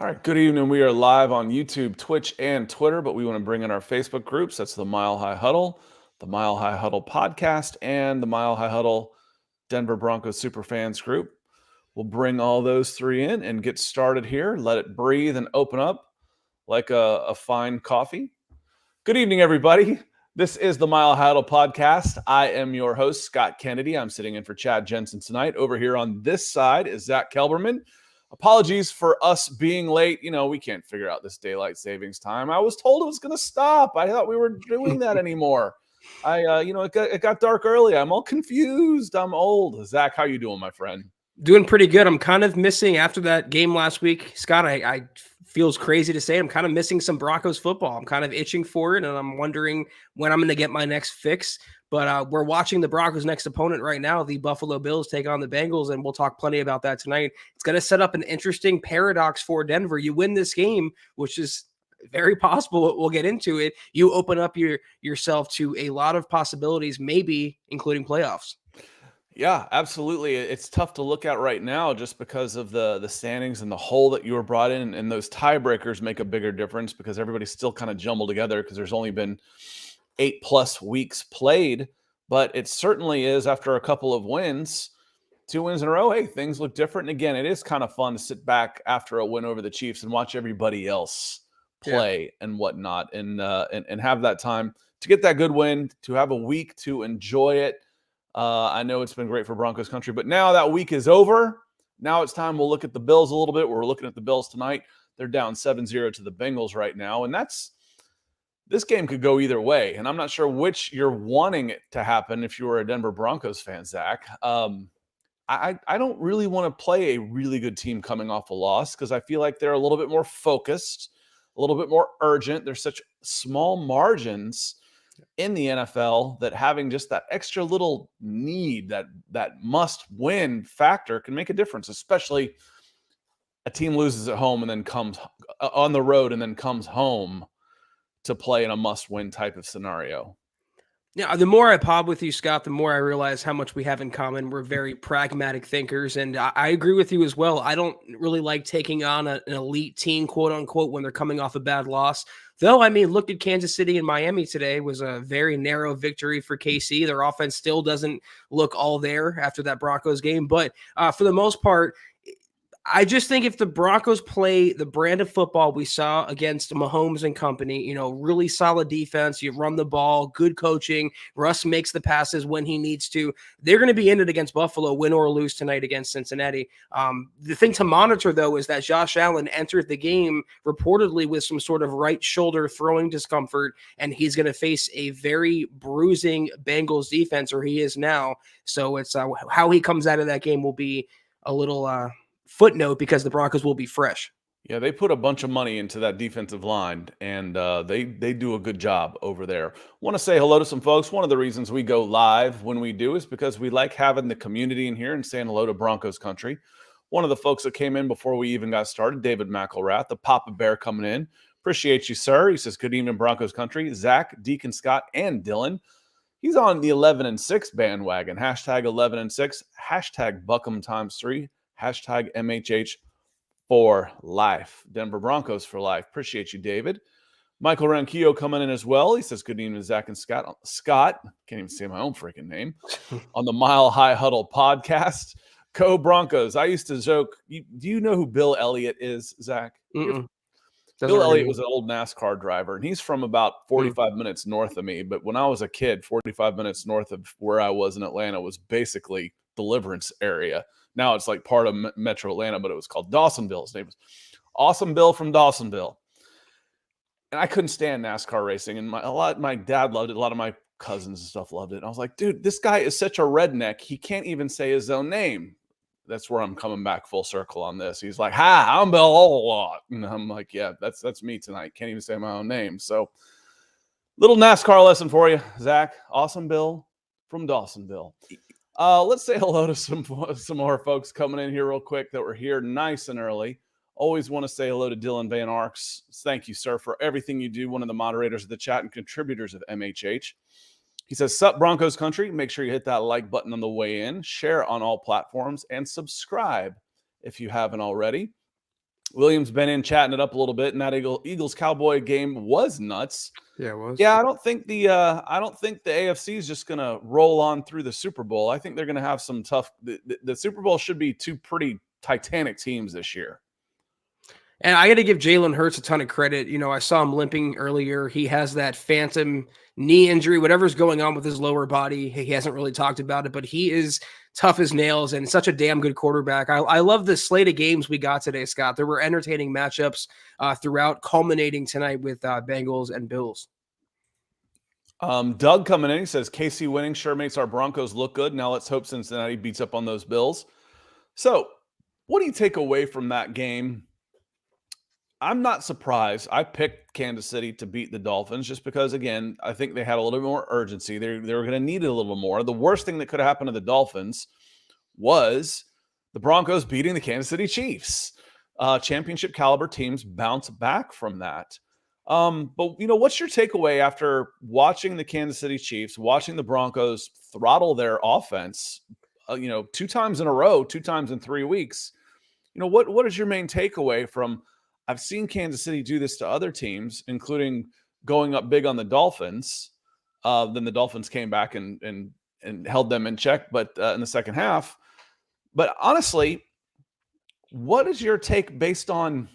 All right, good evening. We are live on YouTube, Twitch, and Twitter, but we want to bring in our Facebook groups. That's the Mile High Huddle, the Mile High Huddle podcast, and the Mile High Huddle Denver Broncos Superfans group. We'll bring all those three in and get started here. Let it breathe and open up like a fine coffee. Good evening, everybody. This is the Mile High Huddle podcast. I am your host, Scott Kennedy. I'm sitting in for Chad Jensen tonight. Over here on this side is Zack Kelberman. Apologies for us being late. You know, we can't figure out this daylight savings time. I was told it was going to stop. I thought we were doing that anymore. It got dark early. I'm all confused. I'm old. Zack, how you doing, my friend? Doing pretty good. I'm kind of missing after that game last week, Scott. I feels crazy to say I'm kind of missing some Broncos football. I'm kind of itching for it, and I'm wondering when I'm going to get my next fix. But we're watching the Broncos' next opponent right now. The Buffalo Bills take on the Bengals, and we'll talk plenty about that tonight. It's going to set up an interesting paradox for Denver. You win this game, which is very possible. We'll get into it. You open up yourself to a lot of possibilities, maybe including playoffs. Yeah, absolutely. It's tough to look at right now just because of the standings and the hole that you were brought in, and those tiebreakers make a bigger difference because everybody's still kind of jumbled together because there's only been 8+ weeks played. But it certainly is, after a couple of wins, 2 wins in a row, hey, things look different. And again, it is kind of fun to sit back after a win over the Chiefs and watch everybody else play and whatnot, and have that time to get that good win, to have a week to enjoy it. I know it's been great for Broncos country, but now that week is over. Now it's time we'll look at the Bills a little bit. We're looking at the Bills tonight. They're down 7-0 to the Bengals right now, and this game could go either way, and I'm not sure which you're wanting it to happen if you were a Denver Broncos fan, Zack. I don't really want to play a really good team coming off a loss because I feel like they're a little bit more focused, a little bit more urgent. There's such small margins in the NFL that having just that extra little need, that must-win factor can make a difference, especially a team loses at home and then comes on the road and then comes home to play in a must-win type of scenario. Yeah, the more I pod with you, Scott, the more I realize how much we have in common. We're very pragmatic thinkers, and I agree with you as well. I don't really like taking on an elite team, quote unquote, when they're coming off a bad loss. Though, I mean, look at Kansas City and Miami today. It was a very narrow victory for KC. Their offense still doesn't look all there after that Broncos game. But for the most part, I just think if the Broncos play the brand of football we saw against Mahomes and company, really solid defense, you run the ball, good coaching, Russ makes the passes when he needs to, they're going to be in it against Buffalo, win or lose tonight against Cincinnati. The thing to monitor, though, is that Josh Allen entered the game reportedly with some sort of right shoulder throwing discomfort, and he's going to face a very bruising Bengals defense, or he is now. So it's how he comes out of that game will be a little footnote because the Broncos will be fresh. Yeah, they put a bunch of money into that defensive line, and they do a good job over there. Want to say hello to some folks. One of the reasons we go live when we do is because we like having the community in here and saying hello to Broncos country. One of the folks that came in before we even got started, David McElrath, the Papa Bear coming in. Appreciate you, sir. He says, good evening, Broncos country. Zack, Deacon Scott, and Dylan. He's on the 11-6 bandwagon. Hashtag 11-6. Hashtag Buckham ×3. Hashtag MHH for life. Denver Broncos for life. Appreciate you, David. Michael Ranquillo coming in as well. He says, good evening, Zack and Scott. Scott, can't even say my own freaking name, on the Mile High Huddle podcast. Go Broncos. I used to joke, do you know who Bill Elliott is, Zack? Bill Elliott was an old NASCAR driver, and he's from about 45 minutes north of me. But when I was a kid, 45 minutes north of where I was in Atlanta was basically Deliverance area. Now it's like part of Metro Atlanta, but it was called Dawsonville. His name was Awesome Bill from Dawsonville. And I couldn't stand NASCAR racing. And my dad loved it. A lot of my cousins and stuff loved it. And I was like, dude, this guy is such a redneck. He can't even say his own name. That's where I'm coming back full circle on this. He's like, hi, I'm Bill. And I'm like, yeah, that's me tonight. Can't even say my own name. So little NASCAR lesson for you, Zack. Awesome Bill from Dawsonville. Let's say hello to some more folks coming in here real quick that were here nice and early. Always want to say hello to Dylan Van Arks. Thank you, sir, for everything you do. One of the moderators of the chat and contributors of MHH. He says, sup, Broncos country. Make sure you hit that like button on the way in, share on all platforms, and subscribe if you haven't already. Williams been in chatting it up a little bit, and that Eagles Cowboy game was nuts. Yeah, it was. Yeah, I don't think the AFC is just going to roll on through the Super Bowl. I think they're going to have some tough. The Super Bowl should be two pretty titanic teams this year. And I got to give Jalen Hurts a ton of credit. You know, I saw him limping earlier. He has that phantom knee injury, whatever's going on with his lower body. He hasn't really talked about it, but he is tough as nails and such a damn good quarterback. I love the slate of games we got today, Scott. There were entertaining matchups throughout, culminating tonight with Bengals and Bills. Doug coming in, he says, KC winning sure makes our Broncos look good. Now let's hope Cincinnati beats up on those Bills. So what do you take away from that game? I'm not surprised. I picked Kansas City to beat the Dolphins just because, again, I think they had a little bit more urgency. They were going to need it a little more. The worst thing that could have happened to the Dolphins was the Broncos beating the Kansas City Chiefs. Championship caliber teams bounce back from that. But, you know, what's your takeaway after watching the Kansas City Chiefs, watching the Broncos throttle their offense, 2 times in a row, 2 times in 3 weeks? You know, what is your main takeaway from – I've seen Kansas City do this to other teams, including going up big on the Dolphins. Then the Dolphins came back and held them in check, but in the second half. But honestly, what is your take based on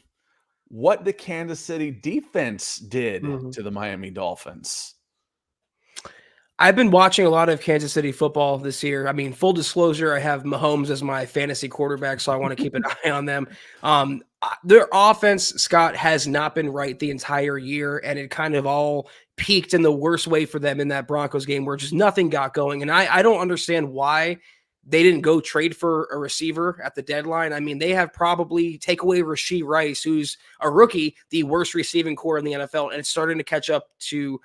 what the Kansas City defense did to the Miami Dolphins? I've been watching a lot of Kansas City football this year. I mean, full disclosure, I have Mahomes as my fantasy quarterback, so I want to keep an eye on them. Their offense, Scott, has not been right the entire year, and it kind of all peaked in the worst way for them in that Broncos game where just nothing got going. And I don't understand why they didn't go trade for a receiver at the deadline. I mean, they have probably take away Rashee Rice, who's a rookie, the worst receiving core in the NFL, and it's starting to catch up to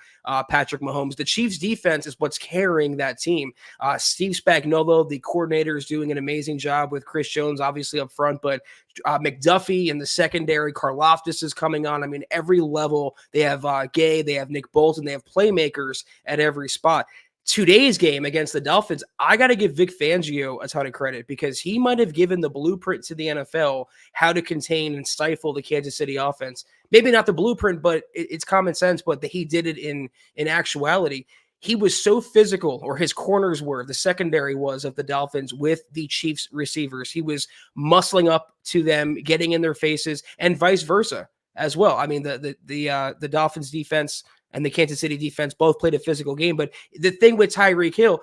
Patrick Mahomes. The Chiefs' defense is what's carrying that team. Steve Spagnuolo, the coordinator, is doing an amazing job with Chris Jones, obviously up front, but McDuffie in the secondary, Karlaftis is coming on. I mean, every level, they have Gay, they have Nick Bolton, they have playmakers at every spot. Today's game against the Dolphins, I got to give Vic Fangio a ton of credit because he might have given the blueprint to the NFL how to contain and stifle the Kansas City offense. Maybe not the blueprint, but it's common sense, but he did it in actuality. He was so physical, or his corners were, the secondary was of the Dolphins with the Chiefs receivers. He was muscling up to them, getting in their faces, and vice versa as well. I mean, the Dolphins defense and the Kansas City defense both played a physical game. But the thing with Tyreek Hill,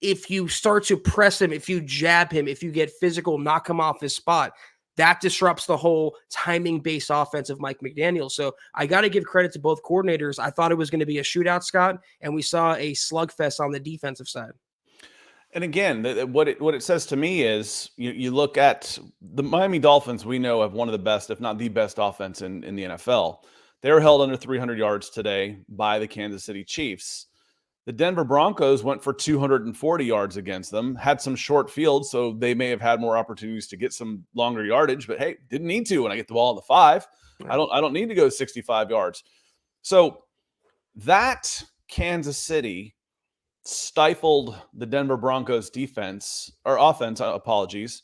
if you start to press him, if you jab him, if you get physical, knock him off his spot, that disrupts the whole timing-based offense of Mike McDaniel. So I got to give credit to both coordinators. I thought it was going to be a shootout, Scott, and we saw a slugfest on the defensive side. And again, what it says to me is you look at the Miami Dolphins, we know have one of the best, if not the best offense in the NFL. They were held under 300 yards today by the Kansas City Chiefs. The Denver Broncos went for 240 yards against them, had some short fields, so they may have had more opportunities to get some longer yardage, but hey, didn't need to when I get the ball on the 5. I don't need to go 65 yards. So that Kansas City stifled the Denver Broncos defense or offense, apologies,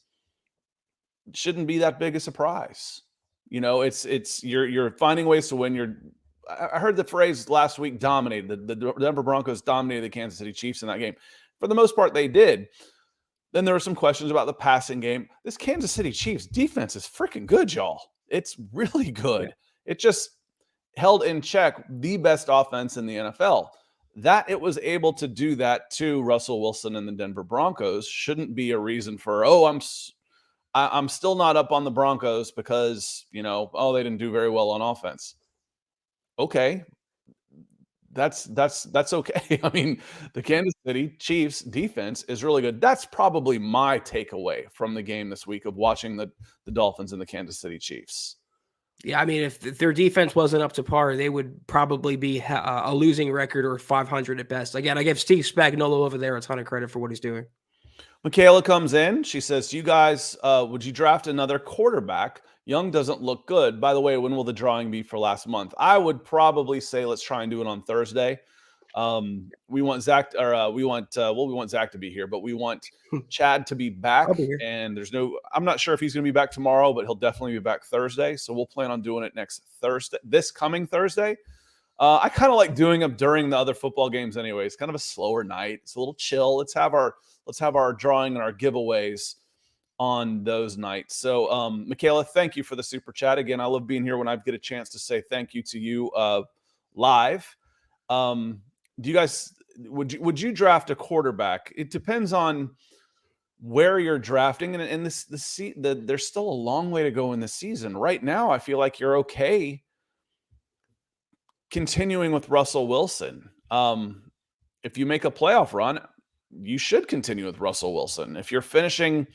shouldn't be that big a surprise. You know, it's you're finding ways to win. I heard the phrase last week, dominated. The Denver Broncos dominated the Kansas City Chiefs in that game. For the most part, they did. Then there were some questions about the passing game. This Kansas City Chiefs defense is freaking good, y'all. It's really good. Yeah. It just held in check the best offense in the NFL. That it was able to do that to Russell Wilson and the Denver Broncos shouldn't be a reason for, I'm still not up on the Broncos because, they didn't do very well on offense. Okay. That's okay. I mean, the Kansas City Chiefs defense is really good. That's probably my takeaway from the game this week of watching the Dolphins and the Kansas City Chiefs. Yeah, I mean, if their defense wasn't up to par, they would probably be a losing record or 500 at best. Again, I give Steve Spagnuolo over there a ton of credit for what he's doing. Michaela comes in. She says, you guys, would you draft another quarterback? Young doesn't look good. By the way, when will the drawing be for last month? I would probably say let's try and do it on Thursday. We want Zack, or we want Zack to be here, but we want Chad to be back. I'll be here. And I'm not sure if he's going to be back tomorrow, but he'll definitely be back Thursday. So we'll plan on doing it this coming Thursday. I kind of like doing them during the other football games anyway. It's kind of a slower night. It's a little chill. Let's have our drawing and our giveaways on those nights. So, Michaela, thank you for the super chat. Again, I love being here when I get a chance to say thank you to you live. Do you guys would you draft a quarterback? It depends on where you're drafting, and there's still a long way to go in the season. Right now, I feel like you're okay continuing with Russell Wilson. If you make a playoff run, you should continue with Russell Wilson. If you're finishing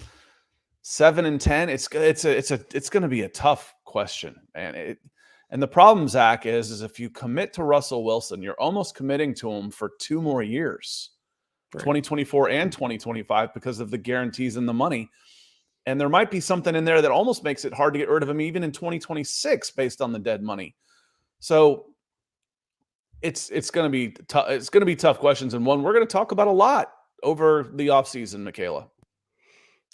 7-10, it's going to be a tough question, man. And the problem, Zach, is if you commit to Russell Wilson, you're almost committing to him for 2 more years, right. 2024 and 2025, because of the guarantees and the money. And there might be something in there that almost makes it hard to get rid of him even in 2026 based on the dead money. So it's going to be tough. It's going to be tough questions, and one we're going to talk about a lot over the offseason, Michaela.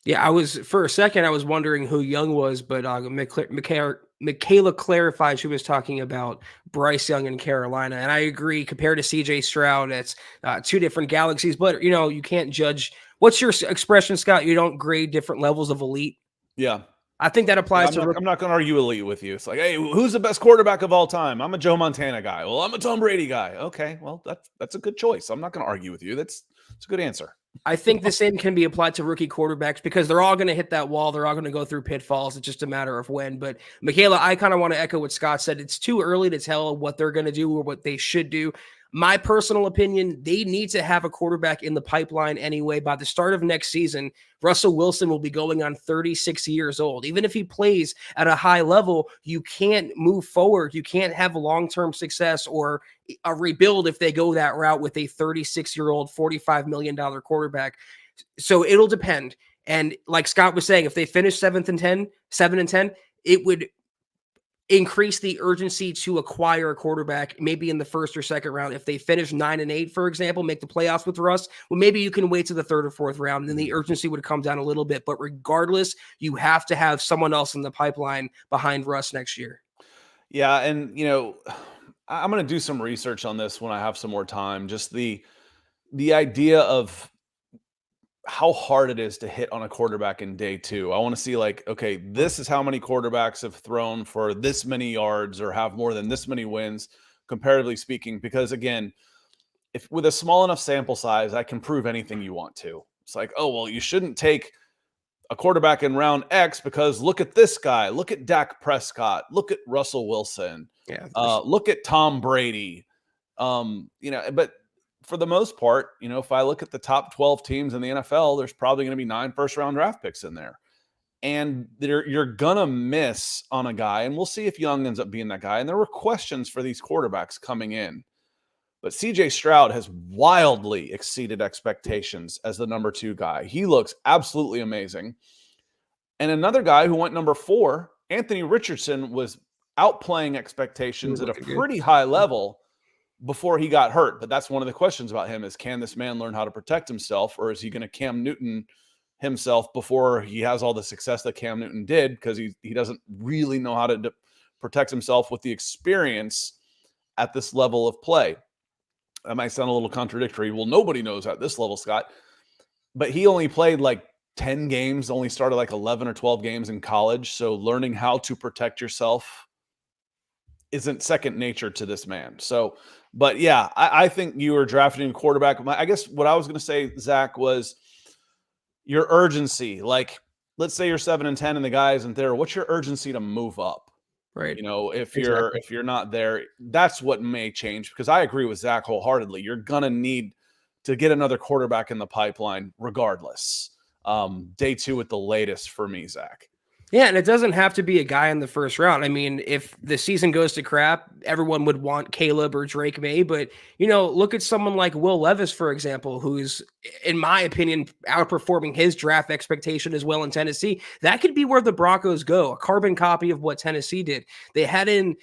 Yeah, for a second I was wondering who Young was, but Michaela clarified she was talking about Bryce Young in Carolina, and I agree. Compared to C.J. Stroud, it's 2 different galaxies. But you can't judge. What's your expression, Scott? You don't grade different levels of elite. Yeah, I think that applies I'm not going to argue elite with you. It's like, hey, who's the best quarterback of all time? I'm a Joe Montana guy. Well, I'm a Tom Brady guy. Okay, well that's a good choice. I'm not going to argue with you. That's a good answer. I think the same can be applied to rookie quarterbacks because they're all going to hit that wall. They're all going to go through pitfalls. It's just a matter of when. But Michaela, I kind of want to echo what Scott said. It's too early to tell what they're going to do or what they should do. My personal opinion, they need to have a quarterback in the pipeline anyway. By the start of next season, Russell Wilson will be going on 36 years old. Even if he plays at a high level, you can't move forward. You can't have long-term success or a rebuild if they go that route with a 36-year-old, $45 million quarterback. So it'll depend. And like Scott was saying, if they finish 7-10, it would increase the urgency to acquire a quarterback, maybe in the first or second round. If they finish 9-8, for example, make the playoffs with Russ, well, maybe you can wait to the third or fourth round, and then the urgency would come down a little bit. But regardless, you have to have someone else in the pipeline behind Russ next year. Yeah, and I'm going to do some research on this when I have some more time. Just the idea of how hard it is to hit on a quarterback in day 2. I want to see okay, this is how many quarterbacks have thrown for this many yards or have more than this many wins, comparatively speaking, because again, if with a small enough sample size, I can prove anything you want to. It's like, oh, well, you shouldn't take a quarterback in round X because look at this guy, look at Dak Prescott, look at Russell Wilson, look at Tom Brady, but for the most part, if I look at the top 12 teams in the NFL, there's probably going to be 9 first-round draft picks in there. And you're going to miss on a guy, and we'll see if Young ends up being that guy. And there were questions for these quarterbacks coming in. But C.J. Stroud has wildly exceeded expectations as the number 2 guy. He looks absolutely amazing. And another guy who went number 4, Anthony Richardson, was outplaying expectations at a pretty high level before he got hurt. But that's one of the questions about him is, can this man learn how to protect himself, or is he going to Cam Newton himself before he has all the success that Cam Newton did, because he doesn't really know how to protect himself with the experience at this level of play. That might sound a little contradictory. Well, nobody knows at this level, Scott. But he only played 10 games, only started 11 or 12 games in college. So learning how to protect yourself isn't second nature to this man. So, but yeah, I think you were drafting a quarterback. I guess what I was going to say, Zach, was your urgency. Let's say you're 7-10 and the guy isn't there. What's your urgency to move up? Right. If you're not there, that's what may change, because I agree with Zach wholeheartedly. You're going to need to get another quarterback in the pipeline regardless. Day 2 at the latest for me, Zach. Yeah, and it doesn't have to be a guy in the first round. I mean, if the season goes to crap, everyone would want Caleb or Drake May. But, look at someone like Will Levis, for example, who's, in my opinion, outperforming his draft expectation as well in Tennessee. That could be where the Broncos go, a carbon copy of what Tennessee did. They had in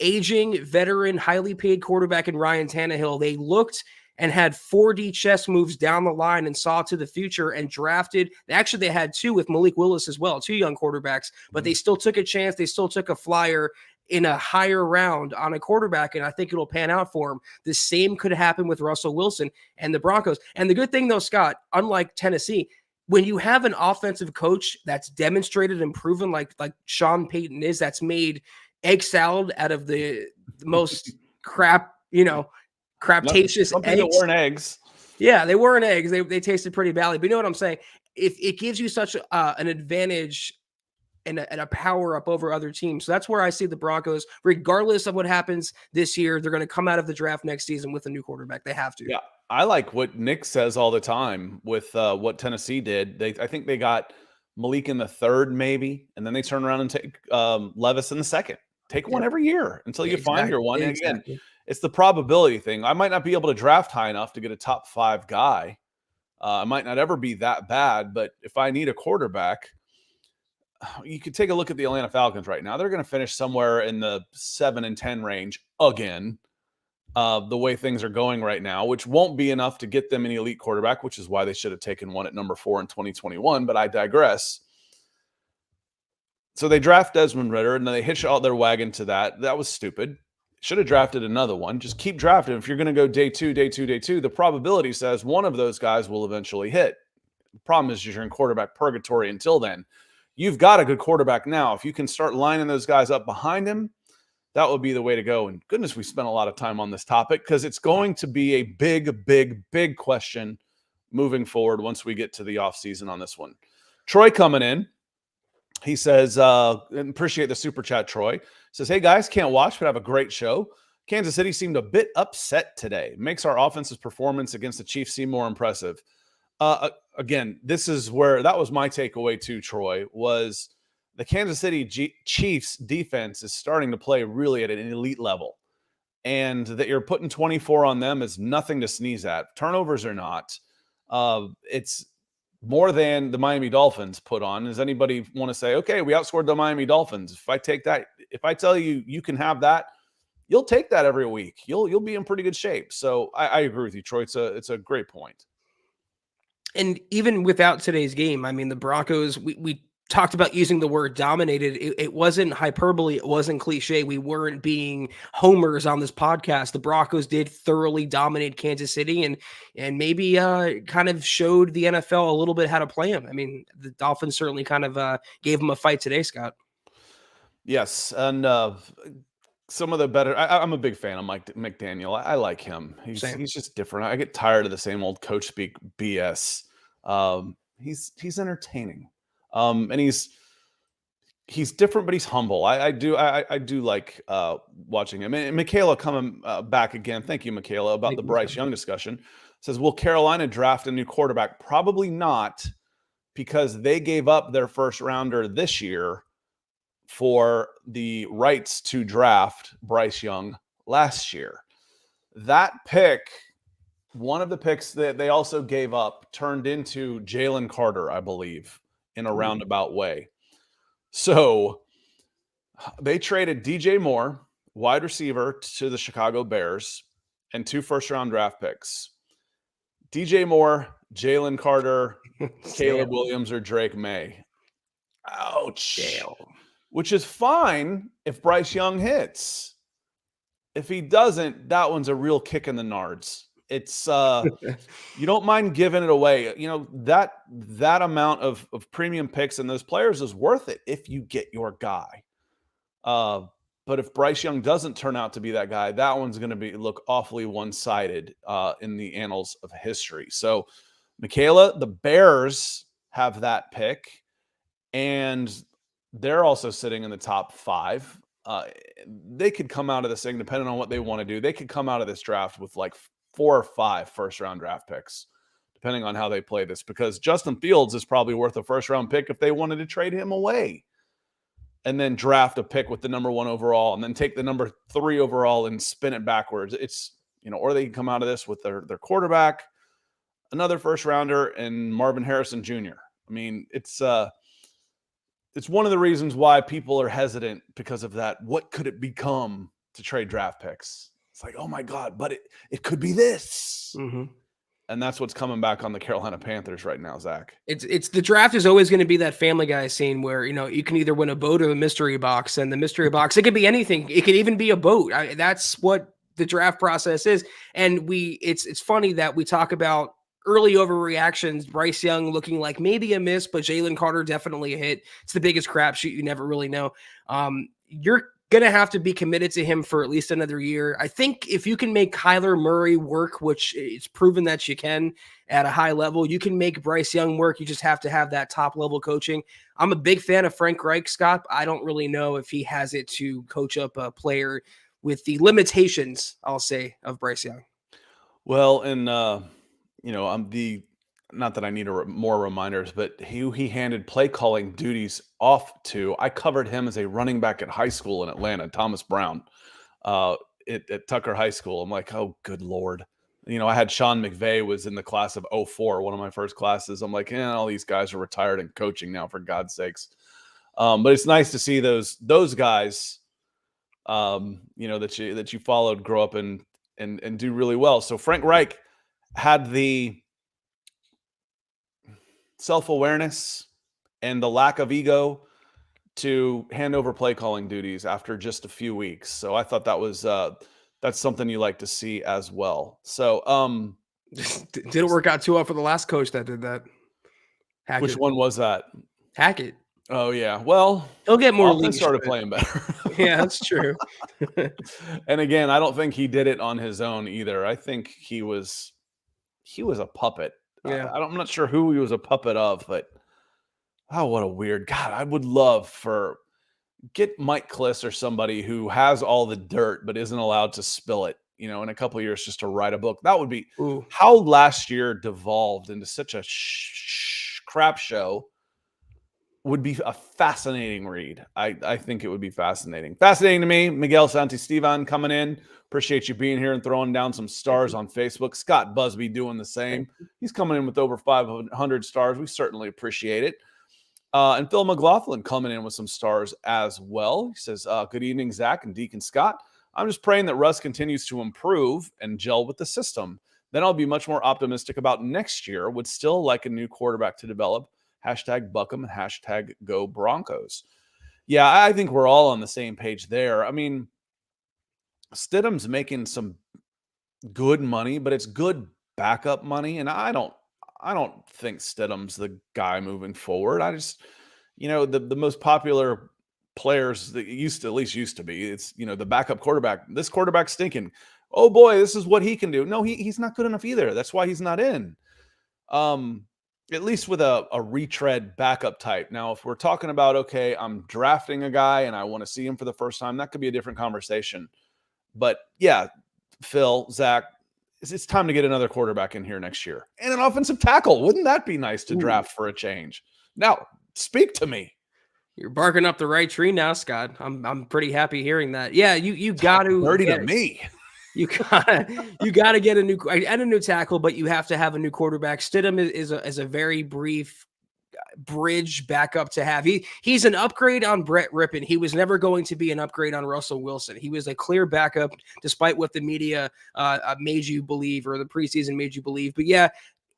aging, veteran, highly paid quarterback in Ryan Tannehill. They looked and had 4D chess moves down the line and saw to the future and drafted. Actually, they had 2 with Malik Willis as well, 2 young quarterbacks, but they still took a chance. They still took a flyer in a higher round on a quarterback, and I think it'll pan out for him. The same could happen with Russell Wilson and the Broncos. And the good thing, though, Scott, unlike Tennessee, when you have an offensive coach that's demonstrated and proven like Sean Payton is, that's made egg salad out of the most craptacious something eggs. that weren't eggs. Yeah, they weren't eggs. They tasted pretty badly. But you know what I'm saying? If it gives you such an advantage and a power up over other teams. So that's where I see the Broncos, regardless of what happens this year, they're going to come out of the draft next season with a new quarterback. They have to. Yeah, I like what Nick says all the time with what Tennessee did. I think they got Malik in the 3rd, maybe, and then they turn around and take Levis in the 2nd. Take one every year until you find your one. And again, it's the probability thing. I might not be able to draft high enough to get a top 5 guy. I might not ever be that bad, but if I need a quarterback, you could take a look at the Atlanta Falcons right now. They're going to finish somewhere in the 7-10 range again, the way things are going right now, which won't be enough to get them an elite quarterback, which is why they should have taken one at number 4 in 2021. But I digress. So they draft Desmond Ridder, and then they hitch all their wagon to that. That was stupid. Should have drafted another one. Just keep drafting. If you're going to go day two, the probability says one of those guys will eventually hit. The problem is you're in quarterback purgatory until then. You've got a good quarterback now. If you can start lining those guys up behind him, that would be the way to go. And goodness, we spent a lot of time on this topic because it's going to be a big question moving forward once we get to the offseason on this one. Troy coming in. He says, appreciate the super chat, Troy. Says, hey, guys, can't watch, but have a great show. Kansas City seemed a bit upset today. Makes our offense's performance against the Chiefs seem more impressive. Again, this is where that was my takeaway too, Troy, was the Kansas City Chiefs defense is starting to play really at an elite level. And that you're putting 24 on them is nothing to sneeze at. Turnovers are not. It's more than the Miami Dolphins put on. Does anybody want to say, okay, we outscored the Miami Dolphins? If I take that, if I tell you you can have that, you'll take that every week. You'll be in pretty good shape. So I agree with you, Troy. It's a great point. And even without today's game, I mean, the Broncos, we talked about using the word dominated. It wasn't hyperbole. It wasn't cliche. We weren't being homers on this podcast. The Broncos did thoroughly dominate Kansas City and maybe kind of showed the NFL a little bit how to play them. I mean, the Dolphins certainly kind of gave them a fight today, Scott. Yes. And some of the better, I'm a big fan of Mike McDaniel. I like him. He's just different. I get tired of the same old coach speak BS. He's entertaining. And he's different, but he's humble. I do like watching him. And Michaela coming back again. Thank you, Michaela, about the Bryce Young discussion. Says, will Carolina draft a new quarterback? Probably not, because they gave up their first rounder this year for the rights to draft Bryce Young last year. That pick, one of the picks that they also gave up, turned into Jalen Carter, I believe, in a roundabout way. So they traded DJ Moore, wide receiver, to the Chicago Bears, and 2 first-round draft picks. DJ Moore, Jalen Carter, Caleb Williams, or Drake May. Ouch. Damn. Which is fine if Bryce Young hits. If he doesn't, that one's a real kick in the nards. It's you don't mind giving it away. You know, that amount of premium picks and those players is worth it if you get your guy. But if Bryce Young doesn't turn out to be that guy, that one's going to look awfully one-sided in the annals of history. So, Michaela, the Bears have that pick, and they're also sitting in the top 5. They could come out of this thing, depending on what they want to do. They could come out of this draft with like 4 or 5 first-round draft picks, depending on how they play this, because Justin Fields is probably worth a first-round pick if they wanted to trade him away and then draft a pick with the number 1 overall and then take the number 3 overall and spin it backwards. It's, or they can come out of this with their quarterback, another first-rounder, and Marvin Harrison Jr. I mean, it's one of the reasons why people are hesitant because of that. What could it become to trade draft picks. It's like, oh my God, but it could be this. Mm-hmm. And that's what's coming back on the Carolina Panthers right now, Zach. It's the draft is always going to be that Family Guy scene where, you can either win a boat or the mystery box, and the mystery box, it could be anything. It could even be a boat. That's what the draft process is. And it's funny that we talk about early overreactions, Bryce Young looking like maybe a miss, but Jalen Carter definitely a hit. It's the biggest crapshoot. You never really know. You're going to have to be committed to him for at least another year. I think if you can make Kyler Murray work, which it's proven that you can at a high level, you can make Bryce Young work. You just have to have that top level coaching. I'm a big fan of Frank Reich, Scott. I don't really know if he has it to coach up a player with the limitations, I'll say, of Bryce Young. Well, and I'm not that I need more reminders, but he handed play calling duties off to. I covered him as a running back at high school in Atlanta, Thomas Brown, at Tucker High School. I'm like, oh, good Lord. I had Sean McVay was in the class of 04, one of my first classes. I'm like, all these guys are retired and coaching now, for God's sakes. But it's nice to see those guys, that you followed grow up and do really well. So Frank Reich had the self-awareness and the lack of ego to hand over play calling duties after just a few weeks. So I thought that was that's something you like to see as well. So didn't work out too well for the last coach that did that. Hackett. Which one was that? Hackett. Oh yeah. Well, he'll get more leash. Started playing better. Yeah, that's true. And again, I don't think he did it on his own either. I think he was a puppet. Yeah. I'm not sure who he was a puppet of, but what a weird God. I would love get Mike Kliss or somebody who has all the dirt but isn't allowed to spill it, in a couple of years, just to write a book. That would be how last year devolved into such a crap show. Would be a fascinating read. I think it would be fascinating. Fascinating to me. Miguel Santisteban coming in. Appreciate you being here and throwing down some stars on Facebook. Scott Busby doing the same. He's coming in with over 500 stars. We certainly appreciate it. And Phil McLaughlin coming in with some stars as well. He says, good evening, Zach and Deacon Scott. I'm just praying that Russ continues to improve and gel with the system. Then I'll be much more optimistic about next year. Would still like a new quarterback to develop. Hashtag Buckham and hashtag Go Broncos. Yeah, I think we're all on the same page there. I mean, Stidham's making some good money, but it's good backup money. And I don't think Stidham's the guy moving forward. I just, the most popular players that used to be, it's, the backup quarterback. This quarterback's stinking. Oh boy, this is what he can do. No, he's not good enough either. That's why he's not in. At least with a retread backup type. Now, if we're talking about, okay, I'm drafting a guy and I want to see him for the first time, that could be a different conversation. But yeah, Phil, Zack, it's time to get another quarterback in here next year. And an offensive tackle. Wouldn't that be nice to draft for a change? Now, speak to me. You're barking up the right tree now, Scott. I'm pretty happy hearing that. Yeah, you got to dirty to me. You gotta get a new tackle, but you have to have a new quarterback. Stidham is a very brief bridge backup to have. He's an upgrade on Brett Rippon. He was never going to be an upgrade on Russell Wilson. He was a clear backup, despite what the media made you believe, or the preseason made you believe. But yeah,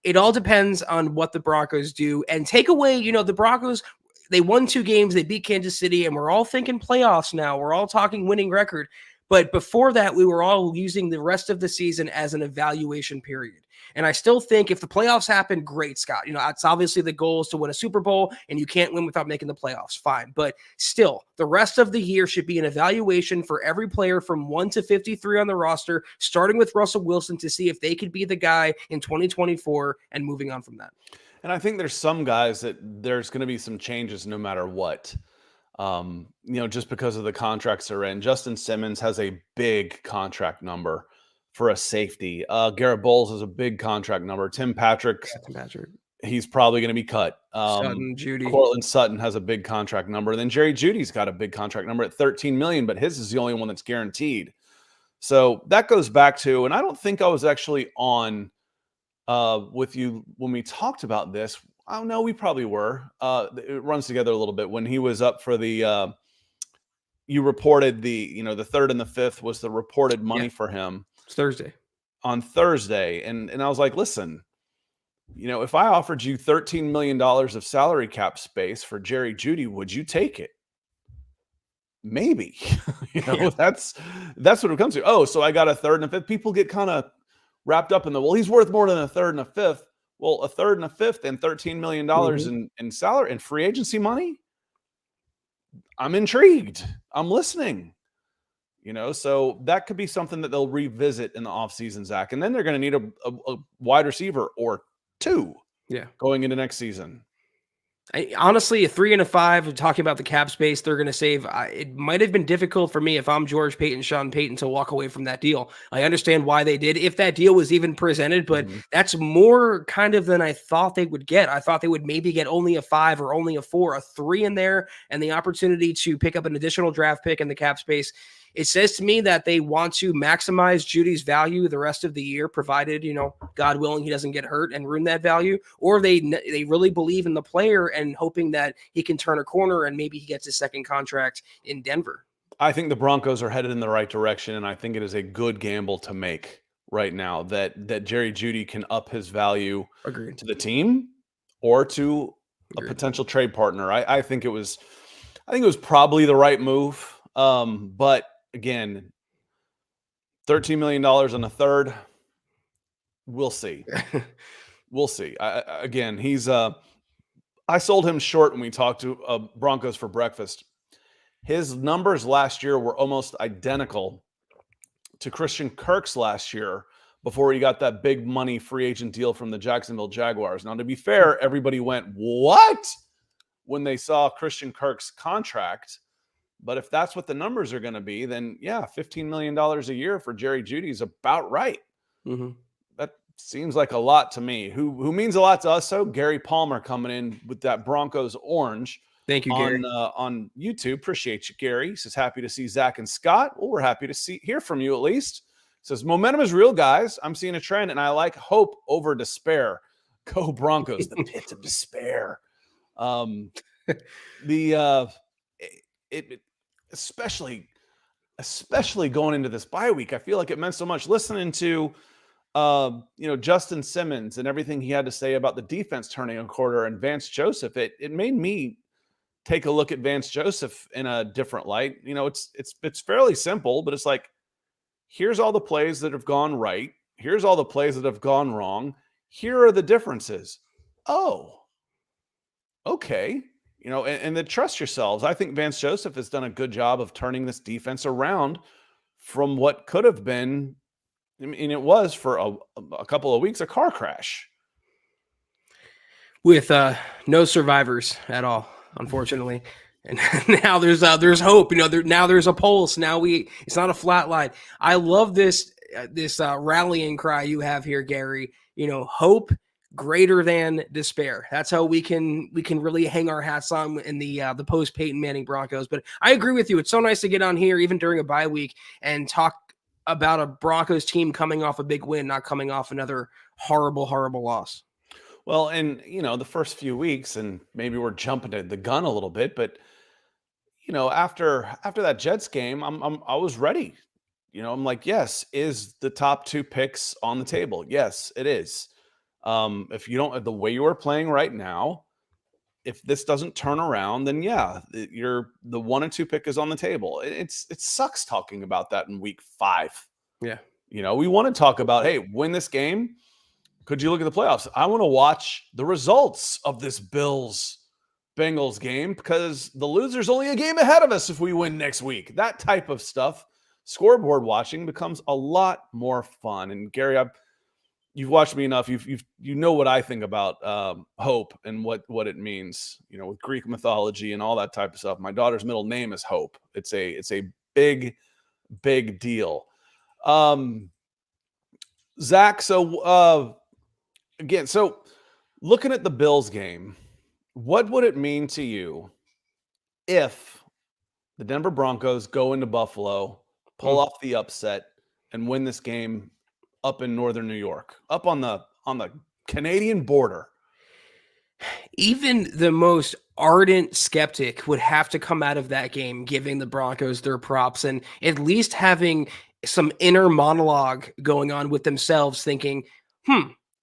it all depends on what the Broncos do. And take away, the Broncos, they won 2 games, they beat Kansas City, and we're all thinking playoffs now. We're all talking winning record. But before that, we were all using the rest of the season as an evaluation period. And I still think if the playoffs happen, great, Scott. It's obviously the goal is to win a Super Bowl, and you can't win without making the playoffs. Fine. But still, the rest of the year should be an evaluation for every player from 1 to 53 on the roster, starting with Russell Wilson, to see if they could be the guy in 2024 and moving on from that. And I think there's some guys that there's going to be some changes no matter what. Just because of the contracts they're in. Justin Simmons has a big contract number for a safety. Garrett Bowles has a big contract number. Tim Patrick, he's probably going to be cut. Sutton, Jeudy. Cortland Sutton has a big contract number. Then Jerry Jeudy's got a big contract number at $13 million, but his is the only one that's guaranteed. So that goes back to, and I don't think I was actually on with you when we talked about this. Oh, no, we probably were. It runs together a little bit when he was up for the you reported the third and the fifth was the reported money Yeah. for him It's Thursday. on Thursday. And I was like, listen, if I offered you $13 million of salary cap space for Jerry Jeudy, would you take it? Maybe. Yeah. That's what it comes to. Oh, so I got a third and a fifth. People get kind of wrapped up in well, he's worth more than a third and a fifth. Well, a third and a fifth and $13 million in salary and free agency money. I'm intrigued. I'm listening. So that could be something that they'll revisit in the offseason, Zach. And then they're going to need a wide receiver or two going into next season. Honestly, a 3 and a 5, talking about the cap space they're going to save, it might have been difficult for me if I'm George Paton, Sean Payton, to walk away from that deal. I understand why they did, if that deal was even presented, but that's more kind of than I thought they would get. I thought they would maybe get only a 5 or only a 4, a 3 in there, and the opportunity to pick up an additional draft pick in the cap space. It says to me that they want to maximize Jeudy's value the rest of the year, provided, God willing, he doesn't get hurt and ruin that value, or they really believe in the player and hoping that he can turn a corner and maybe he gets his second contract in Denver. I think the Broncos are headed in the right direction, and I think it is a good gamble to make right now that Jerry Jeudy can up his value to the team or to a potential trade partner. I think it was probably the right move. But again, $13 million on a third. We'll see. We'll see. I sold him short when we talked to Broncos for breakfast. His numbers last year were almost identical to Christian Kirk's last year before he got that big money free agent deal from the Jacksonville Jaguars. Now, to be fair, everybody went, what? When they saw Christian Kirk's contract. But if that's what the numbers are going to be, then yeah, $15 million a year for Jerry Jeudy is about right. That seems like a lot to me. Who means a lot to us? So Gary Palmer coming in with that Broncos orange. Thank you, Gary. On YouTube. Appreciate you, Gary. He says, happy to see Zack and Scott. Well, we're happy to hear from you at least. He says, momentum is real, guys. I'm seeing a trend, and I like hope over despair. Go Broncos, the pit of despair. Especially going into this bye week, I feel like it meant so much. Listening to Justin Simmons and everything he had to say about the defense turning a quarter and Vance Joseph, it made me take a look at Vance Joseph in a different light. It's fairly simple, but it's like, here's all the plays that have gone right. Here's all the plays that have gone wrong. Here are the differences. Oh, okay. And then trust yourselves. I think Vance Joseph has done a good job of turning this defense around from what could have been, it was for a couple of weeks, a car crash. With no survivors at all, unfortunately. And now there's hope. Now there's a pulse. Now it's not a flat line. I love this rallying cry you have here, Gary. Hope greater than despair. That's how we can really hang our hats on in the post Peyton Manning Broncos. But I agree with you. It's so nice to get on here, even during a bye week, and talk about a Broncos team coming off a big win, not coming off another horrible, horrible loss. Well, and the first few weeks, and maybe we're jumping the gun a little bit, but after that Jets game, I was ready. I'm like, yes, is the top 2 picks on the table? Yes, it is. If you don't, the way you are playing right now, if this doesn't turn around, then yeah, the 1 and 2 pick is on the table. It sucks talking about that in week 5. Yeah. We want to talk about, hey, win this game. Could you look at the playoffs? I want to watch the results of this Bills-Bengals game because the loser's only a game ahead of us if we win next week. That type of stuff, scoreboard watching, becomes a lot more fun. And Gary, you've watched me enough. You know what I think about hope and what it means. With Greek mythology and all that type of stuff. My daughter's middle name is Hope. It's a big deal. Zack, so again, looking at the Bills game, what would it mean to you if the Denver Broncos go into Buffalo, pull off the upset, and win this game up in northern New York, up on the Canadian border? Even the most ardent skeptic would have to come out of that game giving the Broncos their props and at least having some inner monologue going on with themselves, thinking,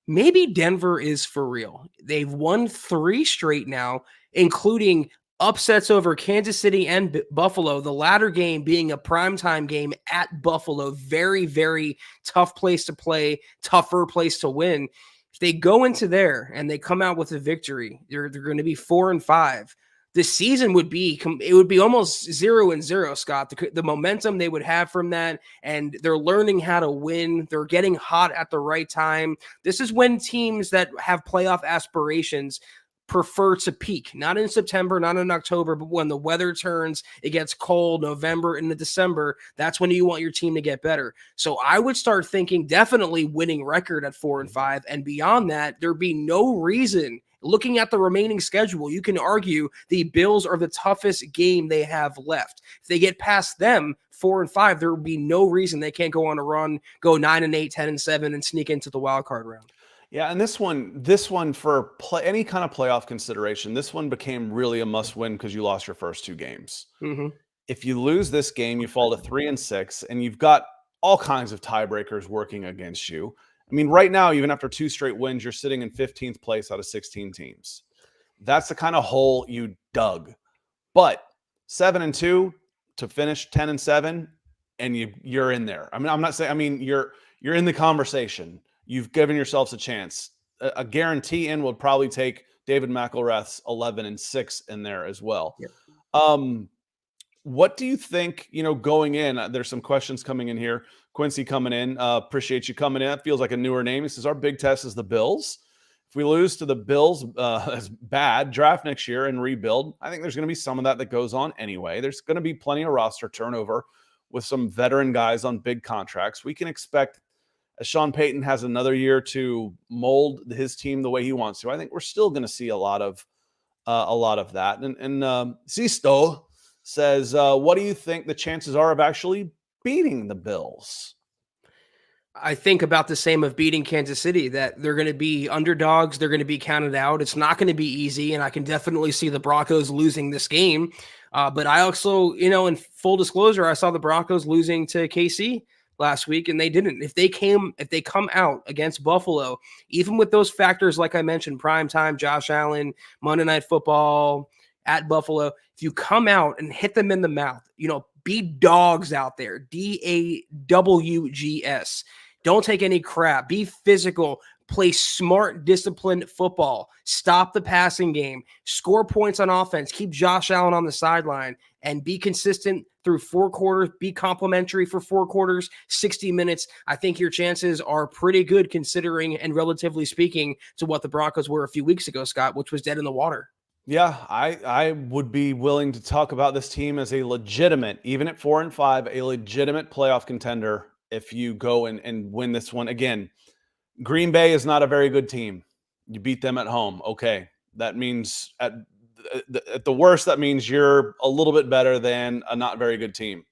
maybe Denver is for real. They've won 3 straight now, including upsets over Kansas City and Buffalo, the latter game being a primetime game at Buffalo. Very, very tough place to play, tougher place to win. If they go into there and they come out with a victory, they're going to be 4-5. The season would be almost 0-0, Scott. The momentum they would have from that, and they're learning how to win. They're getting hot at the right time. This is when teams that have playoff aspirations prefer to peak, not in September, not in October, but when the weather turns, it gets cold, November into December, that's when you want your team to get better. So I would start thinking definitely winning record at 4-5. And beyond that, there'd be no reason. Looking at the remaining schedule, you can argue the Bills are the toughest game they have left. If they get past them, 4-5, there would be no reason they can't go on a run, go 9-8, 10-7, and sneak into the wild card round. Yeah, and this one for any kind of playoff consideration, this one became really a must-win because you lost your first 2 games. Mm-hmm. If you lose this game, you fall to 3-6, and you've got all kinds of tiebreakers working against you. I mean, right now, even after 2 straight wins, you're sitting in 15th place out of 16 teams. That's the kind of hole you dug. But 7-2 to finish 10-7, and you're in there. I mean, I'm not saying. I mean, you're in the conversation. You've given yourselves a chance. A guarantee in would probably take David McElrath's 11-6 in there as well. Yep. What do you think, going in? There's some questions coming in here. Quincy coming in. Appreciate you coming in. It feels like a newer name. He says, our big test is the Bills. If we lose to the Bills, as bad, draft next year and rebuild. I think there's going to be some of that goes on anyway. There's going to be plenty of roster turnover with some veteran guys on big contracts. We can expect, as Sean Payton has another year to mold his team the way he wants to, I think we're still going to see a lot of that. And Sisto says, what do you think the chances are of actually beating the Bills? I think about the same of beating Kansas City, that they're going to be underdogs. They're going to be counted out. It's not going to be easy. And I can definitely see the Broncos losing this game. But I also, in full disclosure, I saw the Broncos losing to KC last week, and they didn't. If they come out against Buffalo, even with those factors, like I mentioned, prime time, Josh Allen, Monday Night Football at Buffalo, if you come out and hit them in the mouth, be dogs out there, DAWGS. Don't take any crap. Be physical. Play smart, disciplined football. Stop the passing game. Score points on offense. Keep Josh Allen on the sideline. And be consistent through 4 quarters. Be complimentary for 4 quarters, 60 minutes. I think your chances are pretty good considering and relatively speaking to what the Broncos were a few weeks ago, Scott, which was dead in the water. Yeah, I would be willing to talk about this team as a legitimate, even at 4-5, a legitimate playoff contender if you go and win this one. Again, Green Bay is not a very good team. You beat them at home. Okay. That means at the worst, that means you're a little bit better than a not very good team.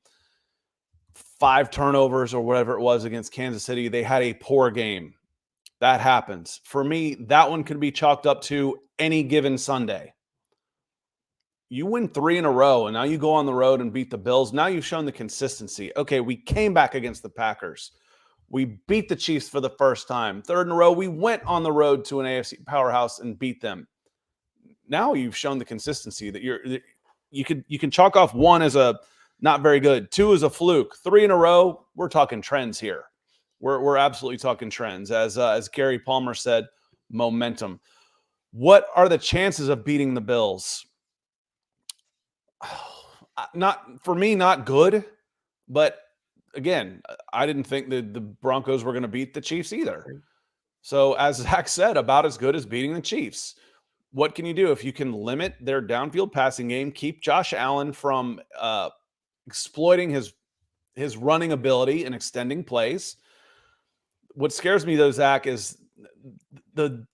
5 turnovers or whatever it was against Kansas City. They had a poor game. That happens. For me, that one could be chalked up to any given Sunday. You win 3 in a row, and now you go on the road and beat the Bills. Now you've shown the consistency. Okay, we came back against the Packers. We beat the Chiefs for the first time. 3rd in a row, we went on the road to an AFC powerhouse and beat them. Now you've shown the consistency that you can chalk off 1 as a not very good, 2 as a fluke, 3 in a row. We're talking trends here. We're absolutely talking trends. As Gary Palmer said, momentum. What are the chances of beating the Bills? Not for me, not good. But again, I didn't think that the Broncos were going to beat the Chiefs either. So as Zack said, about as good as beating the Chiefs. What can you do if you can limit their downfield passing game, keep Josh Allen from exploiting his running ability and extending plays? What scares me though, Zack, is the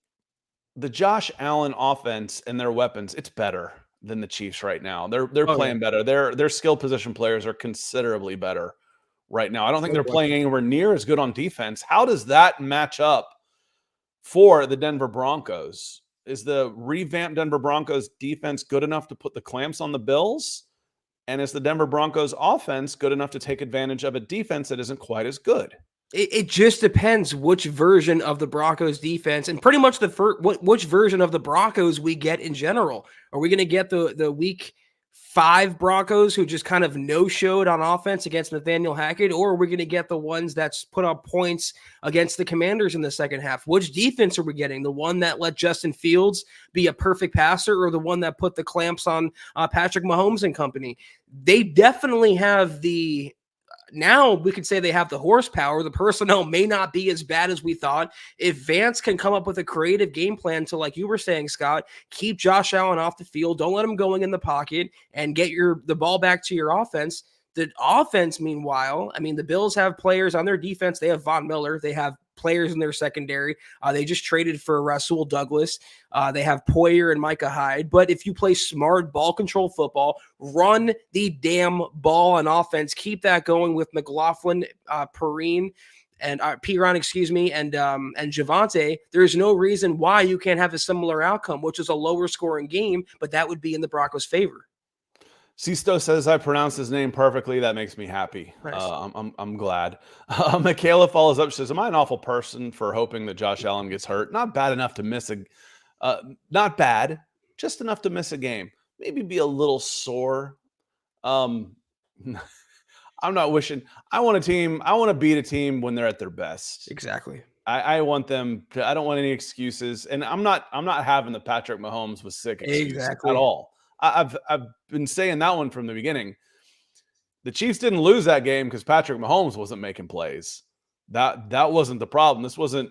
Josh Allen offense and their weapons. It's better than the Chiefs right now. They're playing better. Their skill position players are considerably better right now. I don't think they're playing anywhere near as good on defense. How does that match up for the Denver Broncos? Is the revamped Denver Broncos defense good enough to put the clamps on the Bills? And is the Denver Broncos offense good enough to take advantage of a defense that isn't quite as good? It just depends which version of the Broncos defense and pretty much which version of the Broncos we get in general. Are we going to get the week 5 Broncos who just kind of no-showed on offense against Nathaniel Hackett, or are we going to get the ones that's put up points against the Commanders in the second half? Which defense are we getting? The one that let Justin Fields be a perfect passer, or the one that put the clamps on Patrick Mahomes and company? They definitely have now we could say they have the horsepower. The personnel may not be as bad as we thought. If Vance can come up with a creative game plan to, like you were saying, Scott, keep Josh Allen off the field, don't let him going in the pocket, and get the ball back to your offense. The offense, meanwhile, I mean, the Bills have players on their defense. They have Von Miller. They have players in their secondary. They just traded for Rasul Douglas. They have Poyer and Micah Hyde. But if you play smart ball control football, run the damn ball on offense, keep that going with McLaughlin, Perrine, and Piron, and Javante, there's no reason why you can't have a similar outcome, which is a lower scoring game, but that would be in the Broncos' favor. Sisto says I pronounced his name perfectly. That makes me happy. Nice. I'm glad. Michaela follows up. She says, "Am I an awful person for hoping that Josh Allen gets hurt? Not bad enough to miss not bad, just enough to miss a game. Maybe be a little sore. I'm not wishing. I want to beat a team when they're at their best. Exactly. I want them to. I don't want any excuses, and I'm not having the Patrick Mahomes was sick excuse at all. I've been saying that one from the beginning. The Chiefs didn't lose that game because Patrick Mahomes wasn't making plays. That wasn't the problem. This wasn't,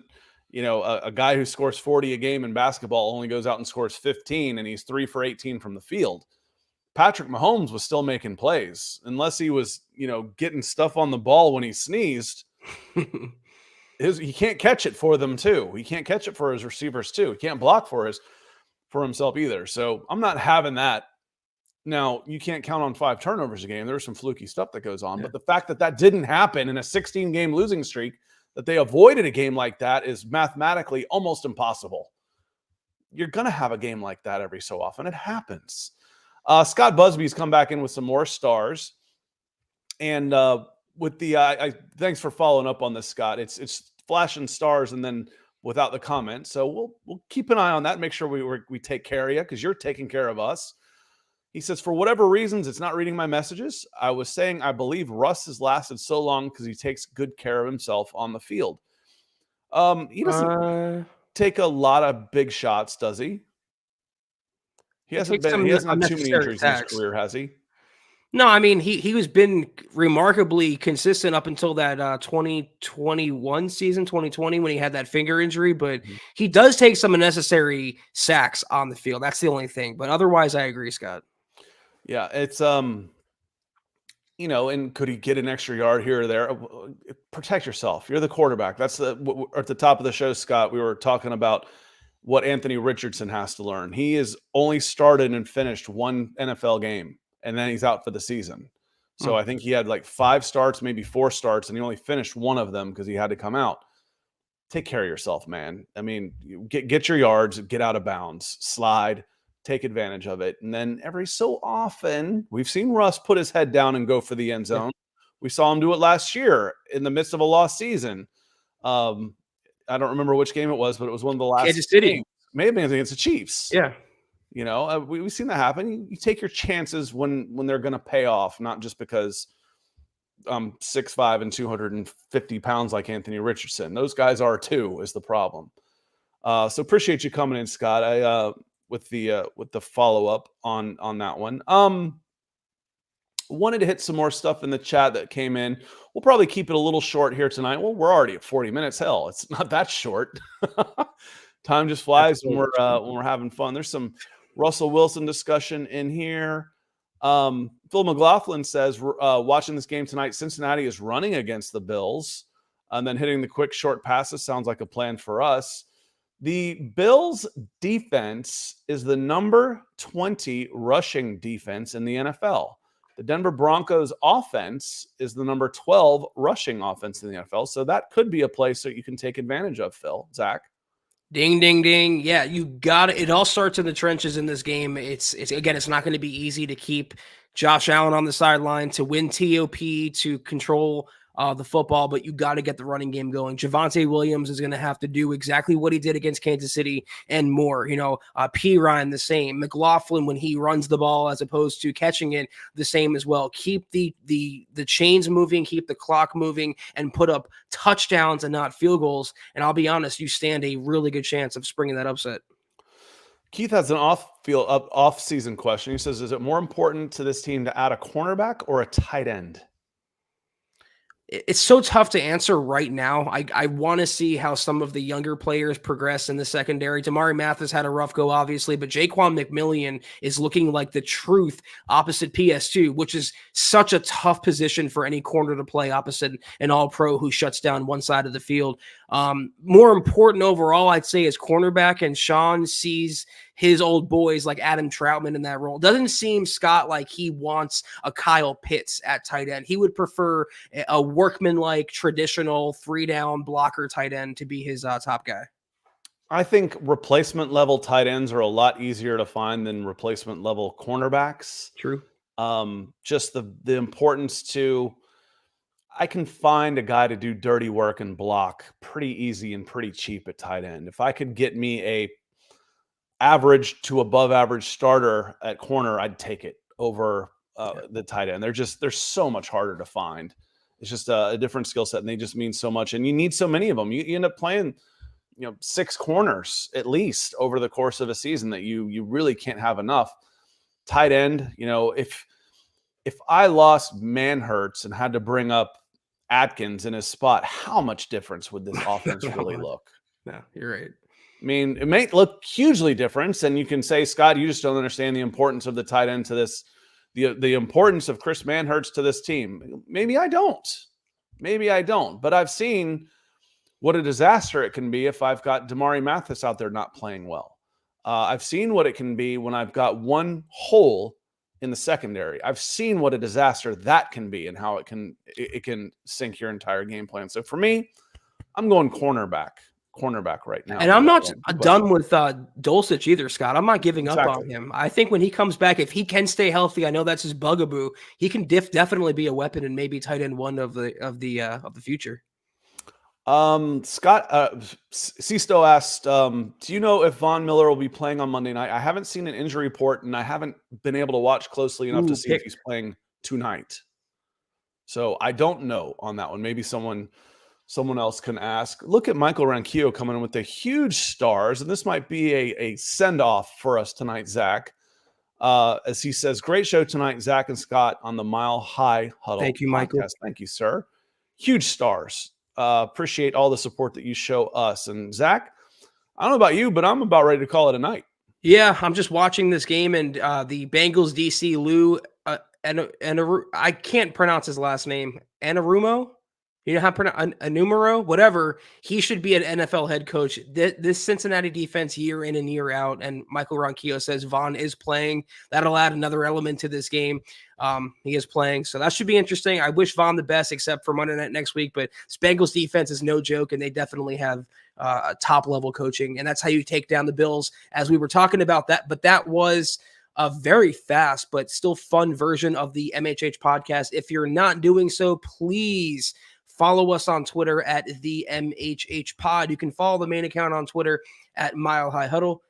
a guy who scores 40 a game in basketball only goes out and scores 15 and he's 3 for 18 from the field. Patrick Mahomes was still making plays unless he was, getting stuff on the ball when he sneezed. He can't catch it for them too. He can't catch it for his receivers too. He can't block for himself either. So I'm not having that. Now, you can't count on 5 turnovers a game. There's some fluky stuff that goes on. Yeah. But the fact that didn't happen in a 16-game losing streak, that they avoided a game like that, is mathematically almost impossible. You're going to have a game like that every so often. It happens. Scott Busby's come back in with some more stars. And with the thanks for following up on this, Scott. It's flashing stars and then without the comment. So we'll keep an eye on that. Make sure we take care of you because you're taking care of us. He says, for whatever reasons, it's not reading my messages. I was saying I believe Russ has lasted so long because he takes good care of himself on the field. He doesn't take a lot of big shots, does he? He hasn't had too many injuries in his career, has he? No, I mean, he was been remarkably consistent up until that 2021 season, 2020, when he had that finger injury. But he does take some unnecessary sacks on the field. That's the only thing. But otherwise, I agree, Scott. Yeah, it's and could he get an extra yard here or there? Protect yourself. You're the quarterback. That's at the top of the show, Scott. We were talking about what Anthony Richardson has to learn. He has only started and finished 1 NFL game. And then he's out for the season. So I think he had like 5 starts, maybe 4 starts, and he only finished 1 of them because he had to come out. Take care of yourself, man. I mean, get your yards, get out of bounds, slide, take advantage of it. And then every so often, we've seen Russ put his head down and go for the end zone. We saw him do it last year in the midst of a lost season. I don't remember which game it was, but it was one of the last Kansas City. games. May have been against the Chiefs. Yeah. We've seen that happen. You take your chances when they're going to pay off, not just because I'm 6'5" and 250 pounds like Anthony Richardson. Those guys are too, is the problem. So appreciate you coming in, Scott. With the follow up on that one. Wanted to hit some more stuff in the chat that came in. We'll probably keep it a little short here tonight. Well, we're already at 40 minutes. Hell, it's not that short. Time just flies when we're having fun. There's some Russell Wilson discussion in here. Phil McLaughlin says, watching this game tonight, Cincinnati is running against the Bills and then hitting the quick short passes sounds like a plan for us. The Bills defense is the number 20 rushing defense in the NFL. The Denver Broncos offense is the number 12 rushing offense in the NFL. So that could be a place that you can take advantage of, Phil. Zach? Ding, ding, ding. Yeah, you got it. It all starts in the trenches in this game. It's again, it's not going to be easy to keep Josh Allen on the sideline, to win TOP, to control the football, but you got to get the running game going. Javonte Williams is going to have to do exactly what he did against Kansas City and more. P. Ryan the same. McLaughlin, when he runs the ball as opposed to catching it, the same as well. Keep the chains moving, keep the clock moving, and put up touchdowns and not field goals. And I'll be honest, you stand a really good chance of springing that upset. Keith has an off-season question. He says, is it more important to this team to add a cornerback or a tight end? It's so tough to answer right now. I want to see how some of the younger players progress in the secondary. Damari Mathis had a rough go, obviously, but Jaquan McMillian is looking like the truth opposite PS2, which is such a tough position for any corner to play opposite an all-pro who shuts down one side of the field. More important overall, I'd say, is cornerback, and Sean sees his old boys like Adam Troutman in that role. Doesn't seem, Scott, like he wants a Kyle Pitts at tight end. He would prefer a workman-like traditional 3-down blocker tight end to be his top guy. I think replacement level tight ends are a lot easier to find than replacement level cornerbacks. True. Just the importance to, I can find a guy to do dirty work and block pretty easy and pretty cheap at tight end. If I could get me a average to above average starter at corner, I'd take it over the tight end. They're so much harder to find. It's just a different skill set, and they just mean so much. And you need so many of them. You end up playing, 6 corners at least over the course of a season that you really can't have enough. Tight end, if I lost Manhurts and had to bring up Atkins in his spot, how much difference would this offense really look? No, you're right. I mean, it may look hugely different, and you can say, Scott, you just don't understand the importance of the tight end to this, the importance of Chris Manhurts to this team. Maybe I don't, but I've seen what a disaster it can be if I've got Damari Mathis out there not playing well. I've seen what it can be when I've got one hole in the secondary. I've seen what a disaster that can be and how it can sink your entire game plan. So for me, I'm going cornerback right now. And I'm not done with Dulcich either, Scott. I'm not giving up on him. I think when he comes back, if he can stay healthy, I know that's his bugaboo, he can definitely be a weapon and maybe tight end one of the future. Scott Sisto asked, do you know if Von Miller will be playing on Monday night? I haven't seen an injury report, and I haven't been able to watch closely enough to see if he's playing tonight. So I don't know on that one. Maybe someone else can ask. Look at Michael Ranquillo coming in with the huge stars, and this might be a send-off for us tonight, Zach. As he says, great show tonight, Zach and Scott on the Mile High Huddle. Thank you, Michael. Podcast. Thank you, sir. Huge stars. Appreciate all the support that you show us. And Zach, I don't know about you, but I'm about ready to call it a night. Yeah, I'm just watching this game, and the Bengals DC Lou and I can't pronounce his last name. Anarumo? You know how to pronounce a numero, whatever. He should be an NFL head coach. This Cincinnati defense, year in and year out, and Michael Ronquillo says Vaughn is playing. That'll add another element to this game. He is playing, so that should be interesting. I wish Vaughn the best, except for Monday night next week. But Bengals defense is no joke, and they definitely have top level coaching, and that's how you take down the Bills. As we were talking about that, but that was a very fast but still fun version of the MHH podcast. If you're not doing so, please follow us on Twitter at the MHH Pod. You can follow the main account on Twitter at Mile High Huddle.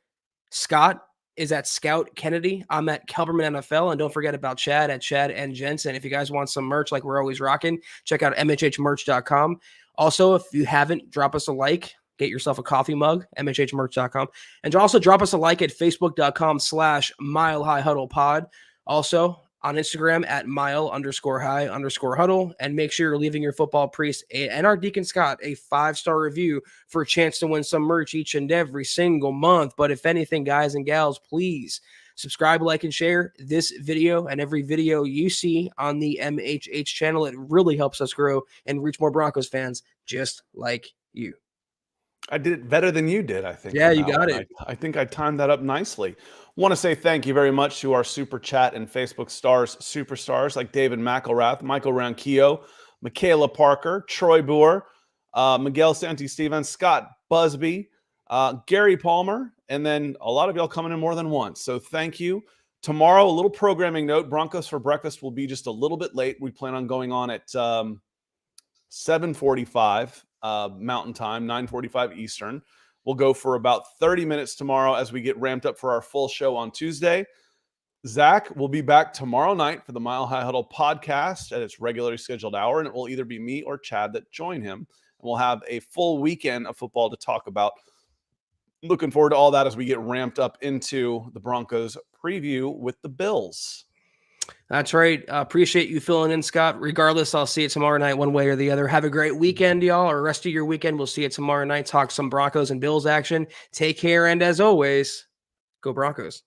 Scott is at Scout Kennedy. I'm at Kelberman NFL. And don't forget about Chad at Chad and Jensen. If you guys want some merch like we're always rocking, check out MHHmerch.com. Also, if you haven't, drop us a like. Get yourself a coffee mug, MHHmerch.com. And also drop us a like at Facebook.com/Mile High Huddle Pod. Also, on Instagram at mile_high_huddle, and make sure you're leaving your football priest and our Deacon Scott a 5-star review for a chance to win some merch each and every single month. But if anything, guys and gals, please subscribe, like, and share this video and every video you see on the MHH channel. It really helps us grow and reach more Broncos fans just like you. I did it better than you did, I think. Yeah, you got it. I think I timed that up nicely. Want to say thank you very much to our Super Chat and Facebook stars, superstars like David McElrath, Michael Ranquillo, Michaela Parker, Troy Boer, Miguel Santi-Stevens, Scott Busby, Gary Palmer, and then a lot of y'all coming in more than once. So thank you. Tomorrow, a little programming note. Broncos for Breakfast will be just a little bit late. We plan on going on at 7:45 Mountain Time, 9:45 Eastern. We'll go for about 30 minutes tomorrow as we get ramped up for our full show on Tuesday. Zach will be back tomorrow night for the Mile High Huddle podcast at its regularly scheduled hour, and it will either be me or Chad that join him. And we'll have a full weekend of football to talk about. Looking forward to all that as we get ramped up into the Broncos preview with the Bills. That's right. Appreciate you filling in, Scott. Regardless, I'll see you tomorrow night one way or the other. Have a great weekend, y'all, or rest of your weekend. We'll see you tomorrow night. Talk some Broncos and Bills action. Take care, and as always, go Broncos.